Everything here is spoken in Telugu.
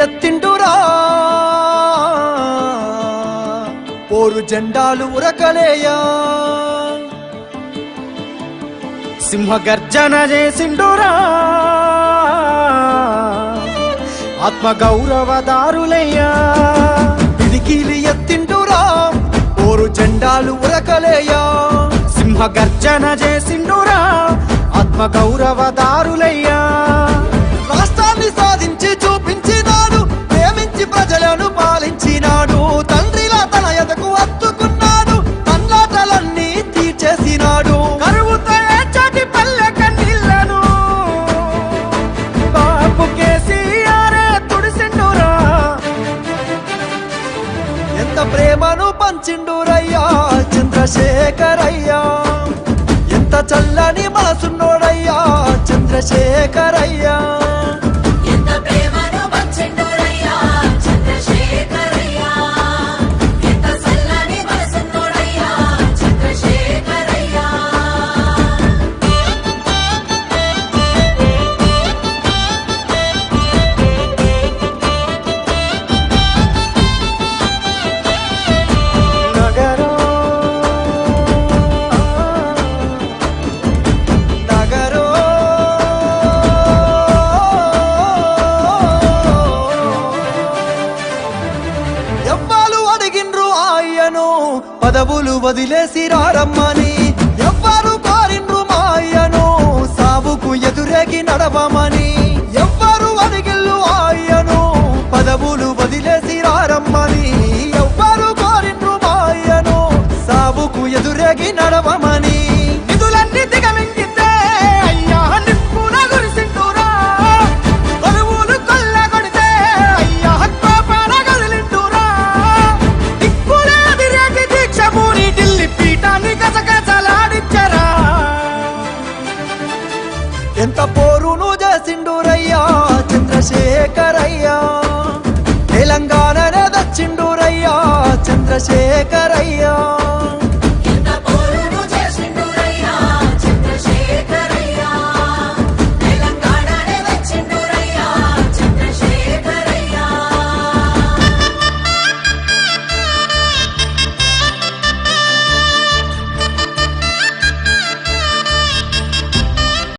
ఎత్తిండురా పోరు జెండాలు ఉరకలేయా సింహగర్జన చేసిండురా ఆత్మ గౌరవదారులయ్యా పిడికిలి ఎత్తిండురా పోరు జెండాలు ఉరకలేయా సింహగర్జన చేసిండురా ఆత్మ గౌరవదారులయ్యా రాష్ట్రాన్ని సాధించి చూపించినాడు ప్రేమించి ప్రజలను పాలించినాడు తండ్రిలా తన ఎదకు హత్తుకున్నాడు తన్లాటలన్నీ తీర్చేసినాడు కరువుతో ఏడ్చటి పల్లె కన్నీళ్లను బాపు కేసీఆరే తుడిసిండురా ఎంత ప్రేమను పంచిండురయ్యా చంద్రశేఖరయ్యా ఎంత చల్లని మనసున్నోడయ్యా చంద్రశేఖరయ్యా ఎంత ప్రేమను పంచిండురయ్యా చంద్రశేఖరయ్యా ఎంత చల్లని మనసున్నోడయ్యా చంద్రశేఖరయ్యా ఎవ్వాలు అడిగిండ్రు ఆయను పదవులు వదిలేసి రారమ్మని ఎవ్వరు కోరిండ్రు మాయను సావుకు ఎదురేగి నడవమని ఎవ్వరు అడిగిల్లు ఆయను పదవులు వదిలేసి రారమ్మని ఎవ్వరు కోరిండ్రు మాయను సావుకు ఎదురేగి నడవమని నిధులన్నీ దిగమింగితే అయ్యా నిప్పున గురిసిండురా కొలువులు కొల్లగొడితే అయ్యా కోపాన కదిలిండురా దిక్కులే అదిరేకి దీక్ష పూరి ఢిల్లీ పీఠాన్ని గజగజలాడించరా ఎంత పోరును చేసిండురయ్యా చంద్రశేఖరయ్యా తెలంగాణనే దచ్చిండురయ్యా చంద్రశేఖరయ్యా